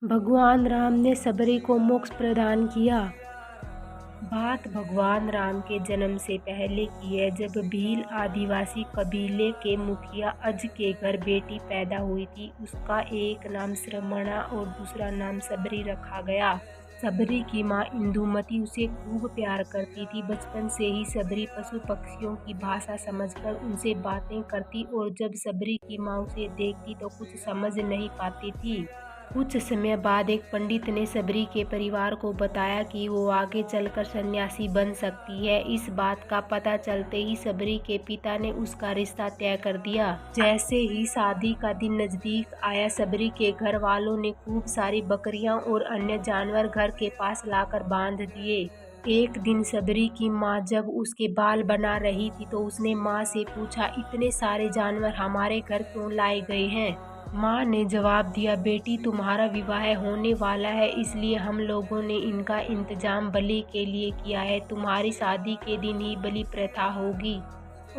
भगवान राम ने सबरी को मोक्ष प्रदान किया। बात भगवान राम के जन्म से पहले की है, जब भील आदिवासी कबीले के मुखिया अज के घर बेटी पैदा हुई थी। उसका एक नाम श्रमणा और दूसरा नाम सबरी रखा गया। सबरी की माँ इंदुमती उसे खूब प्यार करती थी। बचपन से ही सबरी पशु पक्षियों की भाषा समझकर उनसे बातें करती और जब सबरी की माँ उसे देखती तो कुछ समझ नहीं पाती थी। कुछ समय बाद एक पंडित ने सबरी के परिवार को बताया कि वो आगे चलकर सन्यासी बन सकती है। इस बात का पता चलते ही सबरी के पिता ने उसका रिश्ता तय कर दिया। जैसे ही शादी का दिन नजदीक आया, सबरी के घर वालों ने खूब सारी बकरियां और अन्य जानवर घर के पास लाकर बांध दिए। एक दिन सबरी की माँ जब उसके बाल बना रही थी तो उसने माँ से पूछा, इतने सारे जानवर हमारे घर क्यों लाए गए हैं? माँ ने जवाब दिया, बेटी तुम्हारा विवाह होने वाला है, इसलिए हम लोगों ने इनका इंतजाम बलि के लिए किया है। तुम्हारी शादी के दिन ही बलि प्रथा होगी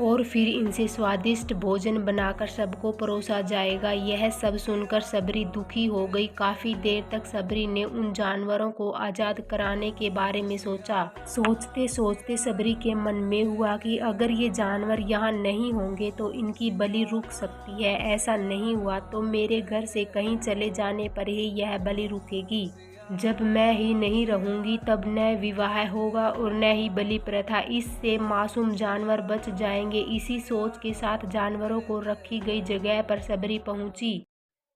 और फिर इनसे स्वादिष्ट भोजन बनाकर सबको परोसा जाएगा। यह सब सुनकर सबरी दुखी हो गई। काफी देर तक सबरी ने उन जानवरों को आजाद कराने के बारे में सोचा। सोचते सोचते सबरी के मन में हुआ कि अगर ये जानवर यहाँ नहीं होंगे तो इनकी बलि रुक सकती है। ऐसा नहीं हुआ तो मेरे घर से कहीं चले जाने पर ही यह बलि रुकेगी। जब मैं ही नहीं रहूंगी तब न विवाह होगा और न ही बलि प्रथा। इससे मासूम जानवर बच जाएंगे। इसी सोच के साथ जानवरों को रखी गई जगह पर सबरी पहुंची।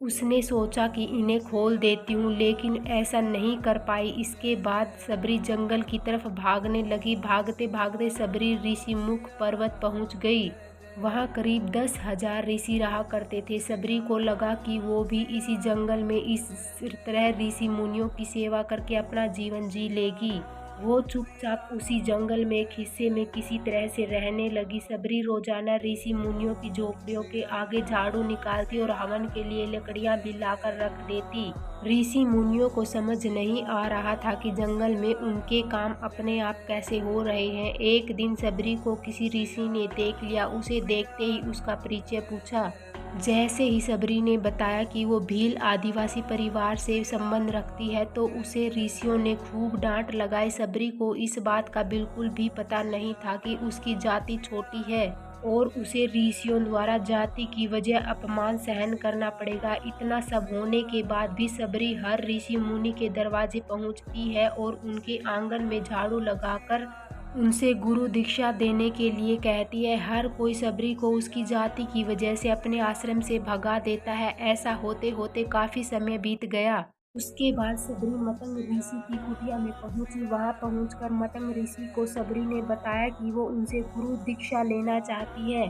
उसने सोचा कि इन्हें खोल देती हूँ, लेकिन ऐसा नहीं कर पाई। इसके बाद सबरी जंगल की तरफ भागने लगी। भागते भागते सबरी ऋषिमुख पर्वत पहुँच गई। वहाँ करीब 10,000 ऋषि रहा करते थे। सबरी को लगा कि वो भी इसी जंगल में इस तरह ऋषि मुनियों की सेवा करके अपना जीवन जी लेगी। वो चुपचाप उसी जंगल में एक हिस्से में किसी तरह से रहने लगी। सबरी रोजाना ऋषि मुनियों की झोपड़ियों के आगे झाड़ू निकालती और हवन के लिए लकड़ियां भी लाकर रख देती। ऋषि मुनियों को समझ नहीं आ रहा था कि जंगल में उनके काम अपने आप कैसे हो रहे हैं। एक दिन सबरी को किसी ऋषि ने देख लिया। उसे देखते ही उसका परिचय पूछा। जैसे ही सबरी ने बताया कि वो भील आदिवासी परिवार से संबंध रखती है तो उसे ऋषियों ने खूब डांट लगाई। सबरी को इस बात का बिल्कुल भी पता नहीं था कि उसकी जाति छोटी है और उसे ऋषियों द्वारा जाति की वजह अपमान सहन करना पड़ेगा। इतना सब होने के बाद भी सबरी हर ऋषि मुनि के दरवाजे पहुंचती है और उनके आंगन में झाड़ू लगाकर उनसे गुरु दीक्षा देने के लिए कहती है। हर कोई सबरी को उसकी जाति की वजह से अपने आश्रम से भगा देता है। ऐसा होते होते काफी समय बीत गया। उसके बाद सबरी मतंग ऋषि की कुटिया में पहुंची। वहां पहुंचकर मतंग ऋषि को सबरी ने बताया कि वो उनसे गुरु दीक्षा लेना चाहती है।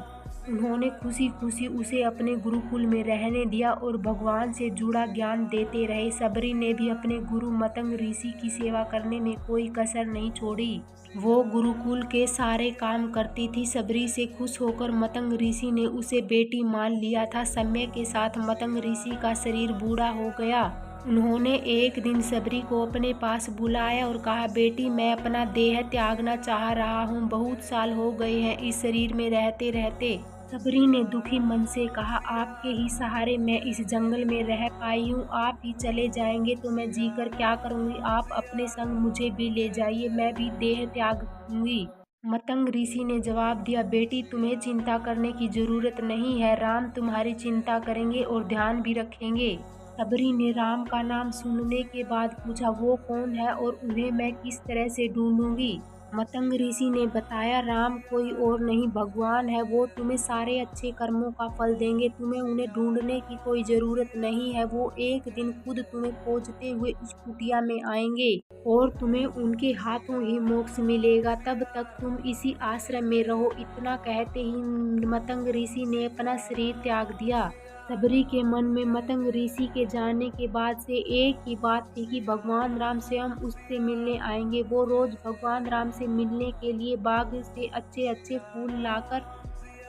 उन्होंने खुशी खुशी उसे अपने गुरुकुल में रहने दिया और भगवान से जुड़ा ज्ञान देते रहे। सबरी ने भी अपने गुरु मतंग ऋषि की सेवा करने में कोई कसर नहीं छोड़ी। वो गुरुकुल के सारे काम करती थी। सबरी से खुश होकर मतंग ऋषि ने उसे बेटी मान लिया था। समय के साथ मतंग ऋषि का शरीर बूढ़ा हो गया। उन्होंने एक दिन सबरी को अपने पास बुलाया और कहा, बेटी मैं अपना देह त्यागना चाह रहा हूँ। बहुत साल हो गए हैं इस शरीर में रहते रहते। सबरी ने दुखी मन से कहा, आपके ही सहारे मैं इस जंगल में रह पाई हूँ। आप ही चले जाएंगे तो मैं जीकर क्या करूँगी। आप अपने संग मुझे भी ले जाइए, मैं भी देह त्याग दूंगी। मतंग ऋषि ने जवाब दिया, बेटी तुम्हें चिंता करने की जरूरत नहीं है। राम तुम्हारी चिंता करेंगे और ध्यान भी रखेंगे। सबरी ने राम का नाम सुनने के बाद पूछा, वो कौन है और उन्हें मैं किस तरह से ढूंढूंगी? मतंग ऋषि ने बताया, राम कोई और नहीं भगवान है। वो तुम्हें सारे अच्छे कर्मों का फल देंगे। तुम्हें उन्हें ढूंढने की कोई जरूरत नहीं है। वो एक दिन खुद तुम्हें खोजते हुए उस कुटिया में आएंगे और तुम्हें उनके हाथों ही मोक्ष मिलेगा। तब तक तुम इसी आश्रम में रहो। इतना कहते ही मतंग ऋषि ने अपना शरीर त्याग दिया। सबरी के मन में मतंग ऋषि के जाने के बाद से एक ही बात थी कि भगवान राम स्वयं उससे मिलने आएंगे। वो रोज भगवान राम से मिलने के लिए बाग से अच्छे अच्छे फूल लाकर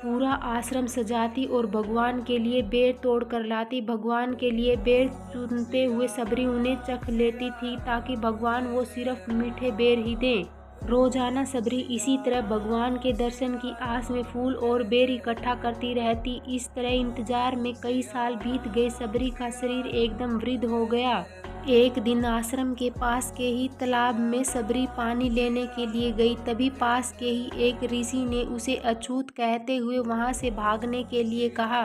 पूरा आश्रम सजाती और भगवान के लिए बेर तोड़ कर लाती। भगवान के लिए बेर चुनते हुए सबरी उन्हें चख लेती थी ताकि भगवान वो सिर्फ मीठे बेर ही दें। रोजाना सबरी इसी तरह भगवान के दर्शन की आस में फूल और बेर इकट्ठा करती रहती। इस तरह इंतजार में कई साल बीत गए। सबरी का शरीर एकदम वृद्ध हो गया। एक दिन आश्रम के पास के ही तालाब में सबरी पानी लेने के लिए गई। तभी पास के ही एक ऋषि ने उसे अछूत कहते हुए वहां से भागने के लिए कहा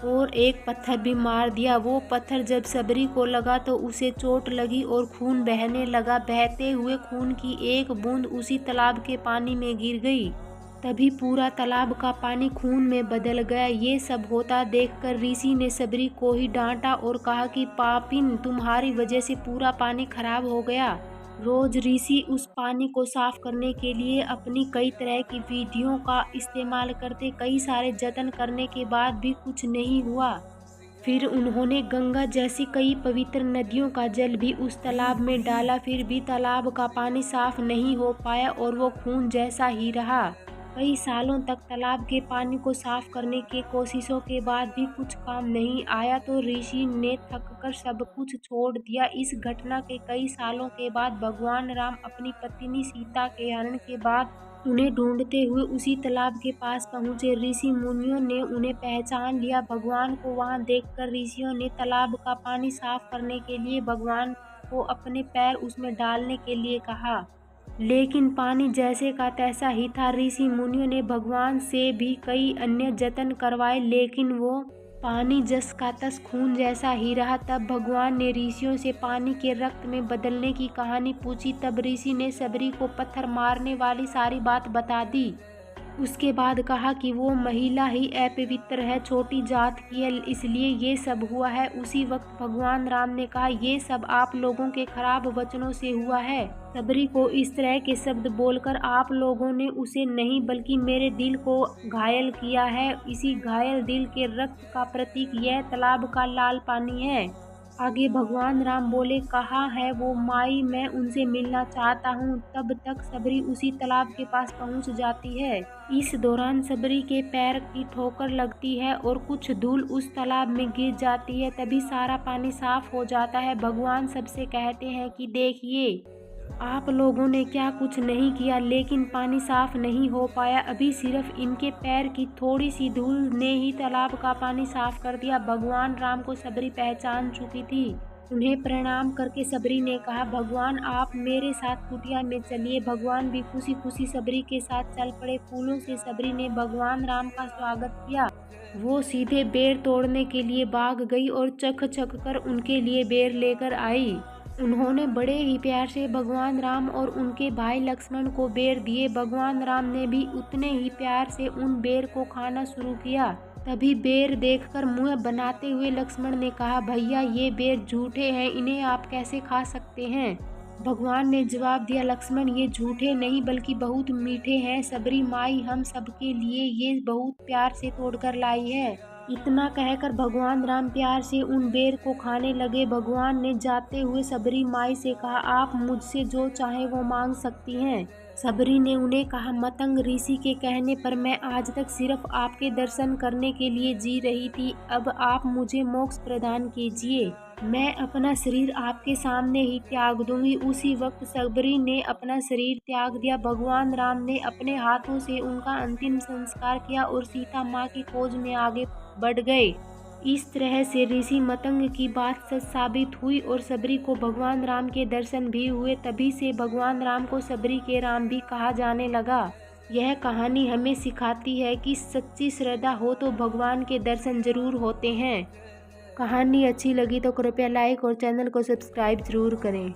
और एक पत्थर भी मार दिया। वो पत्थर जब सबरी को लगा तो उसे चोट लगी और खून बहने लगा। बहते हुए खून की एक बूंद उसी तालाब के पानी में गिर गई। तभी पूरा तालाब का पानी खून में बदल गया। ये सब होता देखकर ऋषि ने सबरी को ही डांटा और कहा कि पापिन, तुम्हारी वजह से पूरा पानी खराब हो गया। रोज ऋषि उस पानी को साफ करने के लिए अपनी कई तरह की विधियों का इस्तेमाल करते। कई सारे जतन करने के बाद भी कुछ नहीं हुआ। फिर उन्होंने गंगा जैसी कई पवित्र नदियों का जल भी उस तालाब में डाला, फिर भी तालाब का पानी साफ नहीं हो पाया और वो खून जैसा ही रहा। कई सालों तक तालाब के पानी को साफ करने की कोशिशों के बाद भी कुछ काम नहीं आया तो ऋषि ने थककर सब कुछ छोड़ दिया। इस घटना के कई सालों के बाद भगवान राम अपनी पत्नी सीता के हरण के बाद उन्हें ढूंढते हुए उसी तालाब के पास पहुंचे। ऋषि मुनियों ने उन्हें पहचान लिया। भगवान को वहां देखकर ऋषियों ने तालाब का पानी साफ करने के लिए भगवान को अपने पैर उसमें डालने के लिए कहा, लेकिन पानी जैसे का तैसा ही था। ऋषि मुनियों ने भगवान से भी कई अन्य जतन करवाए, लेकिन वो पानी जस का तस खून जैसा ही रहा। तब भगवान ने ऋषियों से पानी के रक्त में बदलने की कहानी पूछी। तब ऋषि ने सबरी को पत्थर मारने वाली सारी बात बता दी। उसके बाद कहा कि वो महिला ही अपवित्र है, छोटी जात की है, इसलिए ये सब हुआ है। उसी वक्त भगवान राम ने कहा, ये सब आप लोगों के खराब वचनों से हुआ है। सबरी को इस तरह के शब्द बोलकर आप लोगों ने उसे नहीं बल्कि मेरे दिल को घायल किया है। इसी घायल दिल के रक्त का प्रतीक यह तालाब का लाल पानी है। आगे भगवान राम बोले, कहाँ है वो माई, मैं उनसे मिलना चाहता हूँ। तब तक सबरी उसी तालाब के पास पहुँच जाती है। इस दौरान सबरी के पैर की ठोकर लगती है और कुछ धूल उस तालाब में गिर जाती है। तभी सारा पानी साफ हो जाता है। भगवान सबसे कहते हैं कि देखिए, आप लोगों ने क्या कुछ नहीं किया, लेकिन पानी साफ नहीं हो पाया। अभी सिर्फ इनके पैर की थोड़ी सी धूल ने ही तालाब का पानी साफ कर दिया। भगवान राम को सबरी पहचान चुकी थी। उन्हें प्रणाम करके सबरी ने कहा, भगवान आप मेरे साथ कुटिया में चलिए। भगवान भी खुशी खुशी सबरी के साथ चल पड़े। फूलों से सबरी ने भगवान राम का स्वागत किया। वो सीधे बेर तोड़ने के लिए भाग गई और चख चख कर उनके लिए बेर लेकर आई। उन्होंने बड़े ही प्यार से भगवान राम और उनके भाई लक्ष्मण को बेर दिए। भगवान राम ने भी उतने ही प्यार से उन बेर को खाना शुरू किया। तभी बेर देखकर मुंह बनाते हुए लक्ष्मण ने कहा, भैया ये बेर झूठे हैं, इन्हें आप कैसे खा सकते हैं। भगवान ने जवाब दिया, लक्ष्मण ये झूठे नहीं बल्कि बहुत मीठे हैं। सबरी माई हम सबके लिए ये बहुत प्यार से तोड़कर लाई है। इतना कहकर भगवान राम प्यार से उन बेर को खाने लगे। भगवान ने जाते हुए सबरी माई से कहा, आप मुझसे जो चाहे वो मांग सकती हैं। सबरी ने उन्हें कहा, मतंग ऋषि के कहने पर मैं आज तक सिर्फ आपके दर्शन करने के लिए जी रही थी। अब आप मुझे मोक्ष प्रदान कीजिए। मैं अपना शरीर आपके सामने ही त्याग दूंगी। उसी वक्त सबरी ने अपना शरीर त्याग दिया। भगवान राम ने अपने हाथों से उनका अंतिम संस्कार किया और सीता माँ की खोज में आगे बढ़ गए। इस तरह से ऋषि मतंग की बात सच साबित हुई और सबरी को भगवान राम के दर्शन भी हुए। तभी से भगवान राम को सबरी के राम भी कहा जाने लगा। यह कहानी हमें सिखाती है कि सच्ची श्रद्धा हो तो भगवान के दर्शन जरूर होते हैं। कहानी अच्छी लगी तो कृपया लाइक और चैनल को सब्सक्राइब जरूर करें।